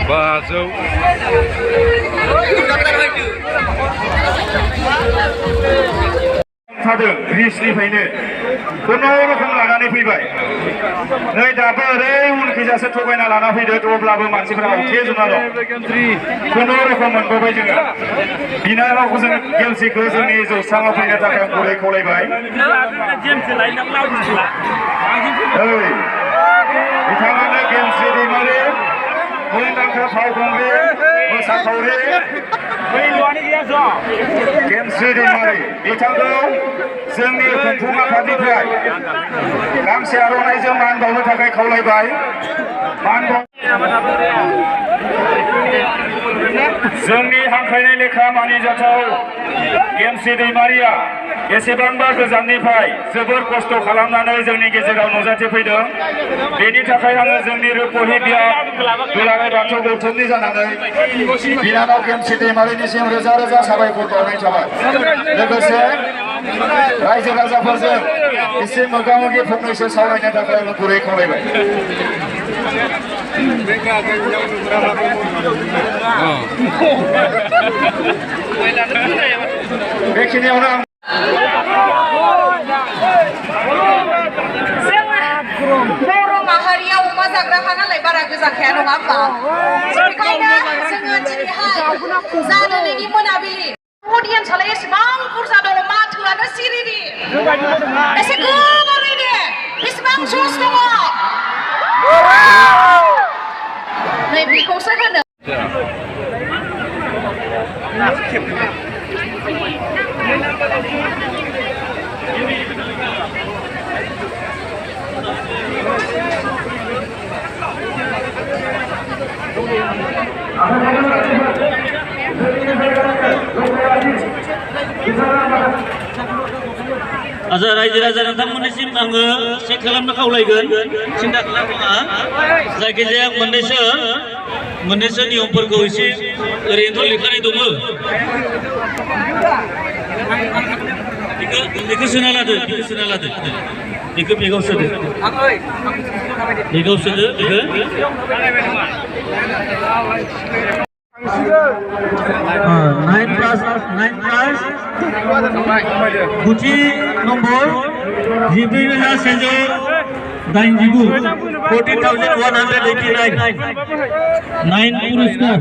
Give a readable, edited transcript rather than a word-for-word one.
बाजौ थादों ग्रिसनिफ्रायनो खुनुरुखुम लानानै फैबाय नै दाबो ओरै उनखैजासो थगायना लाना फैदो अब्लाबो मानसिफोरा उथेजोबना दं खुनुरुखुम मोनबोबाय जोङो बिनानावखौ जों गेमसिखौ जोंनि जौस्राङाव फैनो थाखाय गुरै खावलायबाय बिथाङानो गेमस्रि दैमारि मुंदांखा फावखुंग्रि मोसाखावरि गेमस्रि दैमारि बिथांखौ जोंनि खुंफुं आफादनिफ्राय गांसे आर'नाइजों मान बावनो थाखाय खावलायबाय जोंनि हांख्रायनाय लेखा मानिजाथाव गेमस्रि दैमारिया एसेबांबा गोजाननिफ्राय जोबोर खस्थ' खालामनानै जोंनि गेजेराव नुजाथिफैदों बेनि थाखाय आङो जोंनि रुपहि बियाब दुलाराय बाथौ गौथुमनि जानानै बिनानाव गेमस्रि दैमारिनिसिम रोजा रोजा साबायखर बावनाय थाबाय लोगोसे रायजो राजाफोरजों एसे मोगा मोगि फंनैसो सावरायनो थाखाय आं गुरै खावलायबाय बेखिनियावनो आं बर' माहारिया अमा जाग्राखा नालाय बारा गोजाखाया नङा होमबा बेखायनो जोङो दिनैहाय जानायनि मोनाबिलि अडियेन्सआलाय एसेबां बुरजा दङ माथोआनो सिरिनि एसे गोबारैनो बेसेबां जस दङ नै बेखौसो होनो आजा रायजो राजा नोंथांमोननिसिम आङो चेक खालामनो खावलायगोन सिन्था खालामनाङा जायखिजाया मोननैसो नियमफोरखौ एसे ओरैनोथ' लिरखानाय दङ बेखौ सोना लादो बेखौ बेगाव सोदो बेखौ नाइन प्लास गुथि नम्बर 14,189 14,189 9 पुरस्कार